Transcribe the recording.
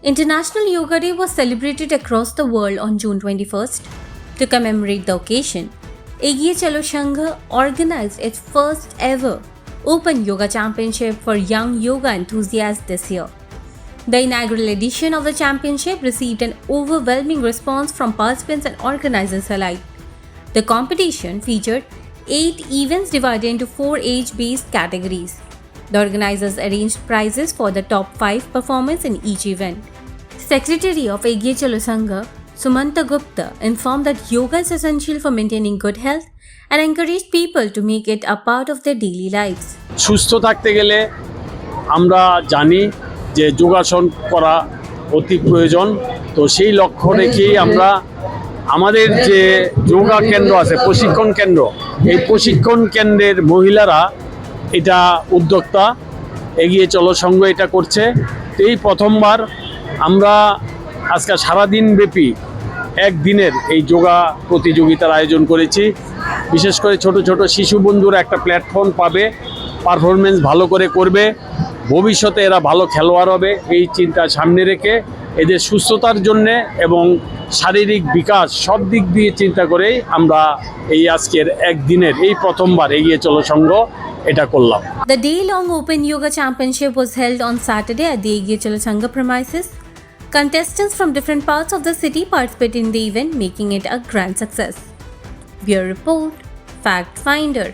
International Yoga Day was celebrated across the world on June 21st. To commemorate the occasion, Egiye Chalo Sangha organized its first ever Open Yoga Championship for young yoga enthusiasts this year. The inaugural edition of the championship received an overwhelming response from participants and organizers alike. The competition featured 8 events divided into 4 age-based categories. The organizers arranged prizes for the top 5 performers in each event. Secretary of Egiye Chalo Sangha, Sumanta Gupta, informed that yoga is essential for maintaining good health and encouraged people to make it a part of their daily lives. সুস্থ থাকতে গেলে আমরা জানি যে যোগাসন করা অতি প্রয়োজন। তো সেই লক্ষ্য রেখেই আমরা আমাদের যে যোগা কেন্দ্র আছে, প্রশিক্ষণ কেন্দ্র, এই প্রশিক্ষণ কেন্দ্রের মহিলারা এটা উদ্যোক্তা, এগিয়ে চলো সংঘ এটা করছে। তো এই প্রথমবার আমরা আজকে সারাদিন ব্যাপী একদিনের এই যোগা প্রতিযোগিতার আয়োজন করেছি। বিশেষ করে ছোট ছোট শিশু বন্ধুরা একটা প্ল্যাটফর্ম পাবে, পারফরমেন্স ভালো করে করবে, ভবিষ্যতে এরা ভালো খেলোয়াড় হবে, এই চিন্তা সামনে রেখে এদের সুস্থতার জন্যে এবং শারীরিক বিকাশ সব দিক দিয়ে চিন্তা করেই আমরা এই আজকের একদিনের এই প্রথমবার এগিয়ে চলো সংঘ এটা করলাম। The day-long Open Yoga Championship was held on Saturday at the Egiye Chalo Sangha premises. Contestants from different parts of the city participated in the event, making it a grand success. Bureau Report, Fact Finder.